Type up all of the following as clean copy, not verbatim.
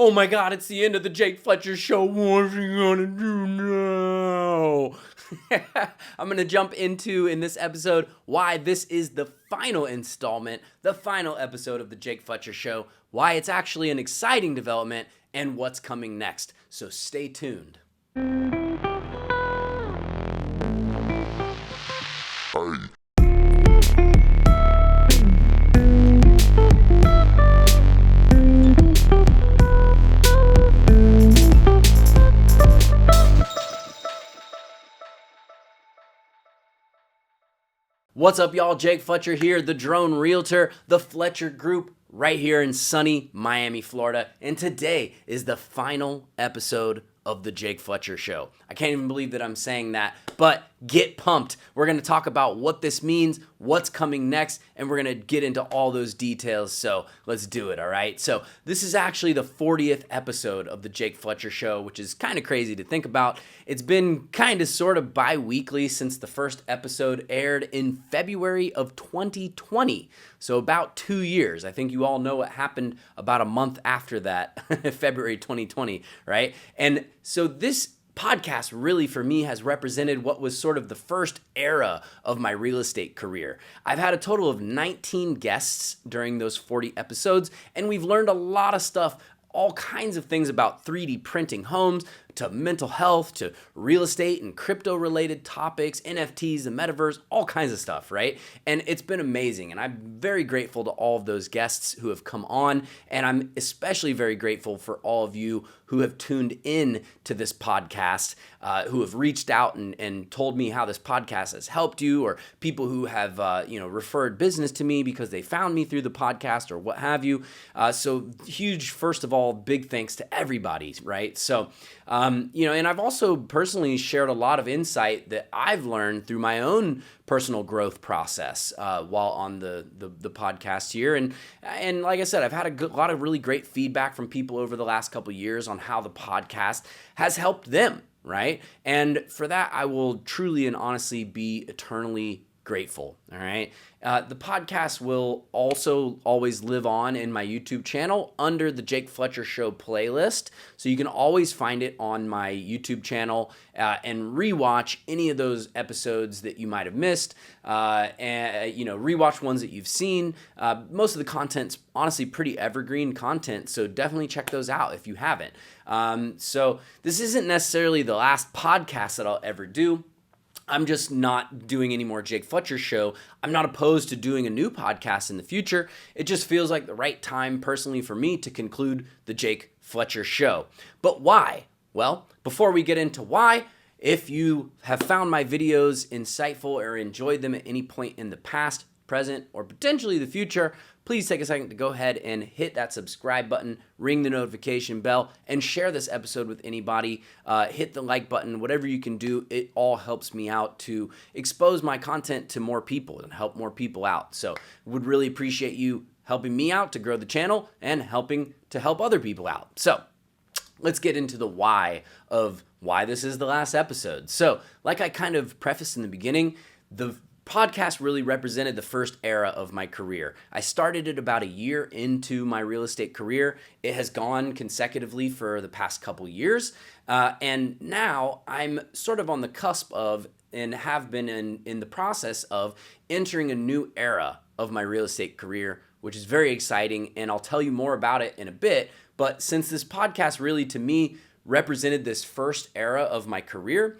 Oh my God, it's the end of the Jake Fletcher Show. What's he gonna do now? I'm gonna jump into, in this episode, why this is the final installment, the final episode of the Jake Fletcher Show, why it's actually an exciting development, and what's coming next. So stay tuned. What's up, y'all? Jake Fletcher here, the drone realtor, the Fletcher Group, right here in sunny Miami, Florida. And today is the final episode of the Jake Fletcher Show. I can't even believe that I'm saying that, but get pumped. We're going to talk about what this means, what's coming next, and we're going to get into all those details. So let's do it, all right? So this is actually the 40th episode of the Jake Fletcher Show, which is kind of crazy to think about. It's been kind of sort of bi-weekly since the first episode aired in February of 2020. So about 2 years. I think you all know what happened about a month after that, February 2020, right? And so this podcast really for me has represented what was sort of the first era of my real estate career. I've had a total of 19 guests during those 40 episodes, and we've learned a lot of stuff, all kinds of things about 3D printing homes, to mental health, to real estate and crypto related topics, NFTs, the metaverse, all kinds of stuff, right? And it's been amazing. And I'm very grateful to all of those guests who have come on. And I'm especially very grateful for all of you who have tuned in to this podcast, who have reached out and told me how this podcast has helped you, or people who have referred business to me because they found me through the podcast or what have you. So huge, first of all, big thanks to everybody, right? So, and I've also personally shared a lot of insight that I've learned through my own personal growth process while on the podcast here. And like I said, I've had a lot of really great feedback from people over the last couple of years on how the podcast has helped them, right? And for that, I will truly and honestly be eternally grateful, all right? The podcast will also always live on in my YouTube channel under the Jake Fletcher Show playlist. So you can always find it on my YouTube channel and rewatch any of those episodes that you might have missed, and rewatch ones that you've seen. Most of the content's honestly pretty evergreen content, so definitely check those out if you haven't. So this isn't necessarily the last podcast that I'll ever do. I'm just not doing any more Jake Fletcher Show. I'm not opposed to doing a new podcast in the future. It just feels like the right time personally for me to conclude the Jake Fletcher Show. But why? Well, before we get into why, if you have found my videos insightful or enjoyed them at any point in the past, present, or potentially the future, please take a second to go ahead and hit that subscribe button, ring the notification bell, and share this episode with anybody. Hit the like button, whatever you can do. It all helps me out to expose my content to more people and help more people out. So would really appreciate you helping me out to grow the channel and helping to help other people out. So let's get into the why of why this is the last episode. So like I kind of prefaced in the beginning, the podcast really represented the first era of my career. I started it about a year into my real estate career. It has gone consecutively for the past couple years. And now I'm sort of on the cusp of, and have been in the process of, entering a new era of my real estate career, which is very exciting. And I'll tell you more about it in a bit. But since this podcast really, to me, represented this first era of my career,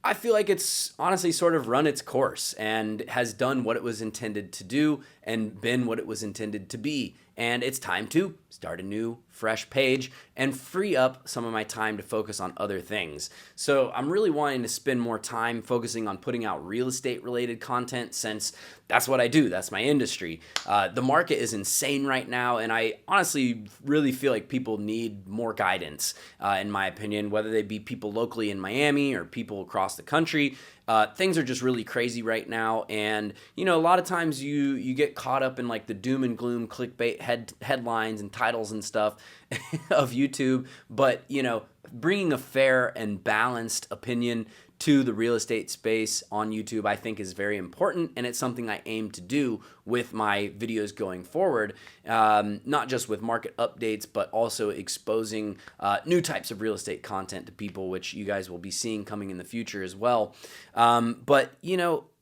I feel like it's honestly sort of run its course and has done what it was intended to do and been what it was intended to be. And it's time to start a new, fresh page and free up some of my time to focus on other things. So I'm really wanting to spend more time focusing on putting out real estate related content, since that's what I do. That's my industry. The market is insane right now, and I honestly really feel like people need more guidance, in my opinion, whether they be people locally in Miami or people across the country. Things are just really crazy right now, and a lot of times you get caught up in like the doom and gloom clickbait headlines and titles and stuff of YouTube, but bringing a fair and balanced opinion to the real estate space on YouTube, I think is very important, and it's something I aim to do with my videos going forward, not just with market updates, but also exposing new types of real estate content to people, which you guys will be seeing coming in the future as well. But,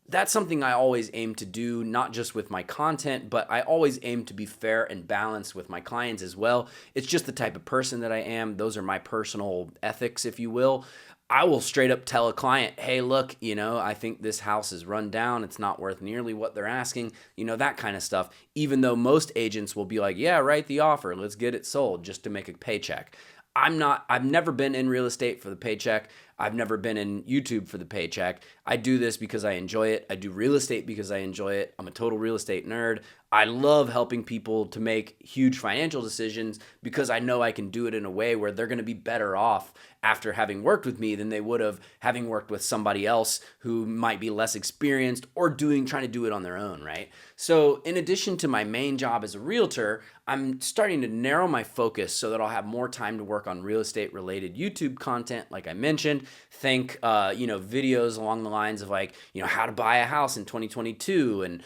that's something I always aim to do, not just with my content, but I always aim to be fair and balanced with my clients as well. It's just the type of person that I am. Those are my personal ethics, if you will. I will straight up tell a client, hey, look, I think this house is run down. It's not worth nearly what they're asking, that kind of stuff. Even though most agents will be like, yeah, write the offer. Let's get it sold just to make a paycheck. I've never been in real estate for the paycheck. I've never been in YouTube for the paycheck. I do this because I enjoy it. I do real estate because I enjoy it. I'm a total real estate nerd. I love helping people to make huge financial decisions because I know I can do it in a way where they're going to be better off after having worked with me than they would have having worked with somebody else who might be less experienced or trying to do it on their own, right? So in addition to my main job as a realtor, I'm starting to narrow my focus so that I'll have more time to work on real estate related YouTube content, like I mentioned. Think, videos along the lines of how to buy a house in 2022 and,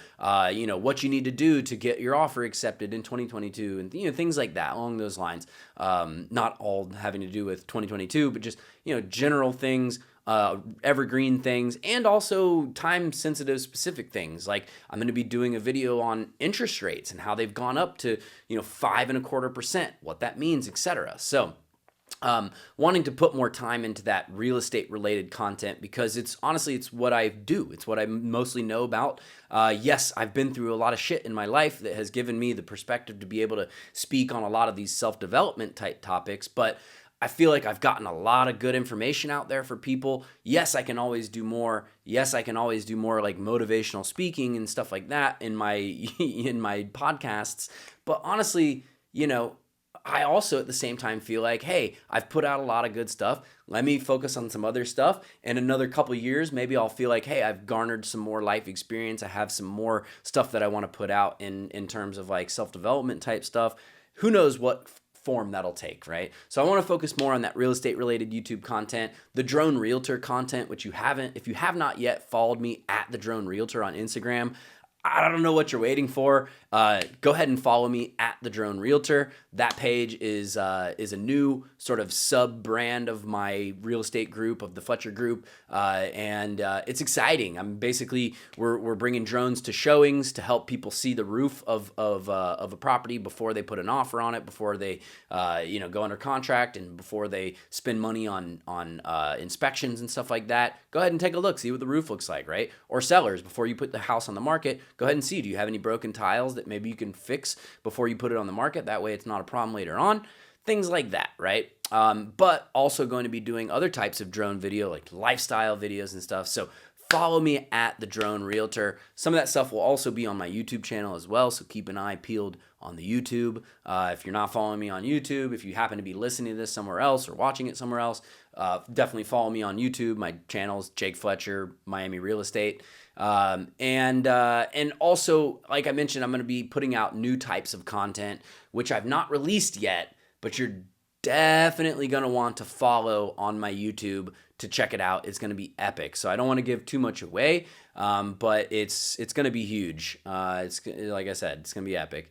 what you need to do to get your offer accepted in 2022 and, things like that along those lines. Not all having to do with 2022, but just, general things, evergreen things, and also time sensitive specific things. Like I'm going to be doing a video on interest rates and how they've gone up to, 5.25%, what that means, etc. So, wanting to put more time into that real estate related content because it's what I do. It's what I mostly know about. Yes, I've been through a lot of shit in my life that has given me the perspective to be able to speak on a lot of these self-development type topics, but I feel like I've gotten a lot of good information out there for people. Yes, I can always do more. Yes, I can always do more like motivational speaking and stuff like that in my in my podcasts. But honestly, I also at the same time feel like, hey, I've put out a lot of good stuff. Let me focus on some other stuff. In another couple of years, maybe I'll feel like, hey, I've garnered some more life experience. I have some more stuff that I want to put out in terms of like self-development type stuff. Who knows what form that'll take, right? So I want to focus more on that real estate related YouTube content, the Drone Realtor content, which if you have not yet followed me at the Drone Realtor on Instagram, I don't know what you're waiting for. Go ahead and follow me at the Drone Realtor. That page is a new sort of sub brand of my real estate group, of the Fletcher Group, and it's exciting. We're bringing drones to showings to help people see the roof of a property before they put an offer on it, before they go under contract, and before they spend money on inspections and stuff like that. Go ahead and take a look, see what the roof looks like, right? Or sellers, before you put the house on the market, go ahead and see, do you have any broken tiles that maybe you can fix before you put it on the market? That way it's not a problem later on. Things like that, right? But also going to be doing other types of drone video, like lifestyle videos and stuff. So follow me at the Drone Realtor. Some of that stuff will also be on my YouTube channel as well, so keep an eye peeled on the YouTube. If you're not following me on YouTube, if you happen to be listening to this somewhere else or watching it somewhere else, definitely follow me on YouTube. My channel is Jake Fletcher, Miami Real Estate. And also, like I mentioned, I'm going to be putting out new types of content, which I've not released yet, but you're definitely going to want to follow on my YouTube to check it out. It's going to be epic. So I don't want to give too much away, but it's going to be huge. It's like I said, it's going to be epic.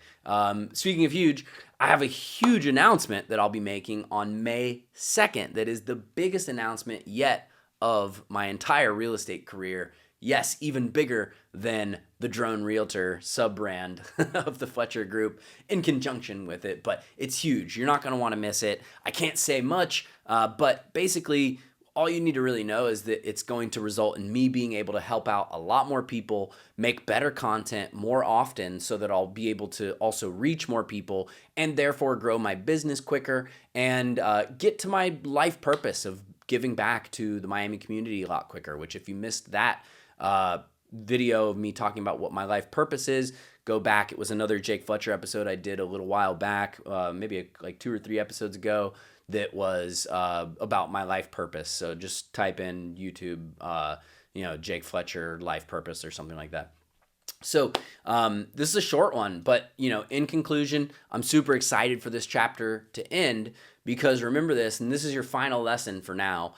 Speaking of huge, I have a huge announcement that I'll be making on May 2nd. That is the biggest announcement yet of my entire real estate career. Yes, even bigger than the Drone Realtor sub-brand of the Fletcher Group in conjunction with it, but it's huge. You're not going to want to miss it. I can't say much, but basically all you need to really know is that it's going to result in me being able to help out a lot more people, make better content more often so that I'll be able to also reach more people and therefore grow my business quicker and get to my life purpose of giving back to the Miami community a lot quicker, which if you missed that video of me talking about what my life purpose is, go back. It was another Jake Fletcher episode I did a little while back, maybe like 2 or 3 episodes ago, that was about my life purpose. So just type in YouTube, Jake Fletcher life purpose or something like that. So this is a short one, but in conclusion, I'm super excited for this chapter to end because remember this, and this is your final lesson for now,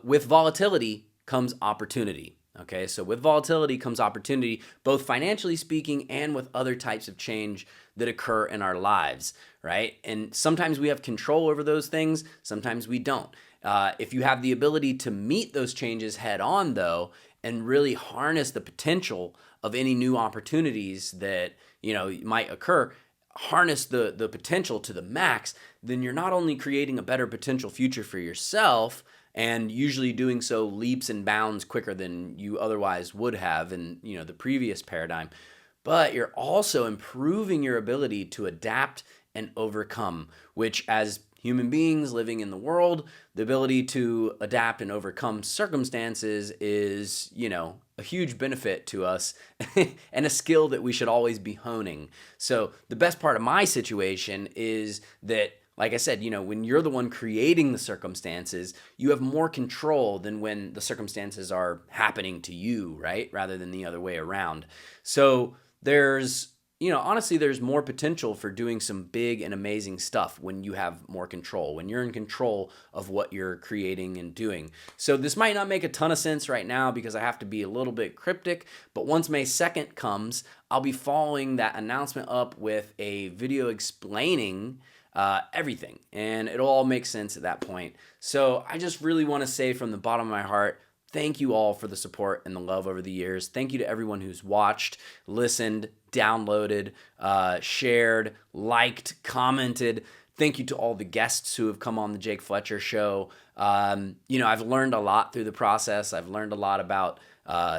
with volatility comes opportunity. Okay, so with volatility comes opportunity, both financially speaking and with other types of change that occur in our lives, right? And sometimes we have control over those things, sometimes we don't. If you have the ability to meet those changes head on, though, and really harness the potential of any new opportunities that might occur, harness the potential to the max, then you're not only creating a better potential future for yourself, and usually doing so leaps and bounds quicker than you otherwise would have in the previous paradigm, but you're also improving your ability to adapt and overcome, which as human beings living in the world, the ability to adapt and overcome circumstances is, a huge benefit to us and a skill that we should always be honing. So the best part of my situation is that, like I said, when you're the one creating the circumstances, you have more control than when the circumstances are happening to you, right? Rather than the other way around. So there's honestly, there's more potential for doing some big and amazing stuff when you have more control, when you're in control of what you're creating and doing. So this might not make a ton of sense right now because I have to be a little bit cryptic, but once May 2nd comes, I'll be following that announcement up with a video explaining everything, and it'll all make sense at that point. So I just really want to say from the bottom of my heart, thank you all for the support and the love over the years. Thank you to everyone who's watched, listened, downloaded, shared, liked, commented. Thank you to all the guests who have come on the Jake Fletcher Show. I've learned a lot through the process. I've learned a lot about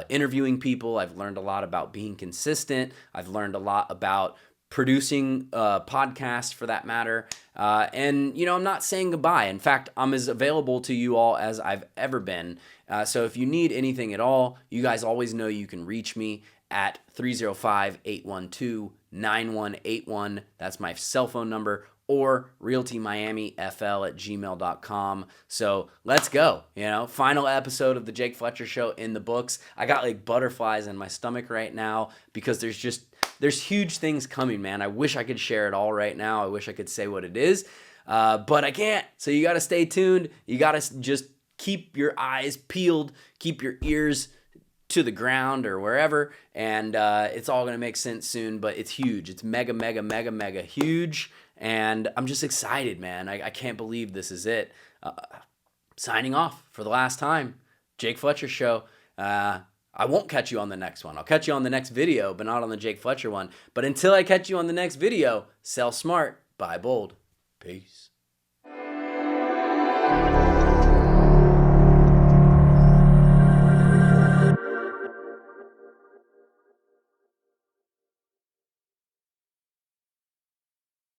interviewing people. I've learned a lot about being consistent. I've learned a lot about producing a podcast for that matter. And I'm not saying goodbye. In fact, I'm as available to you all as I've ever been. So if you need anything at all, you guys always know you can reach me at 305-812-9181. That's my cell phone number, or realtymiamiFL at gmail.com. So let's go. Final episode of the Jake Fletcher Show in the books. I got like butterflies in my stomach right now because there's huge things coming, man. I wish I could share it all right now. I wish I could say what it is, but I can't. So you got to stay tuned. You got to just keep your eyes peeled, keep your ears to the ground or wherever, and it's all going to make sense soon, but it's huge. It's mega, mega, mega, mega huge, and I'm just excited, man. I can't believe this is it. Signing off for the last time. Jake Fletcher Show. I won't catch you on the next one. I'll catch you on the next video, but not on the Jake Fletcher one. But until I catch you on the next video, sell smart, buy bold. Peace.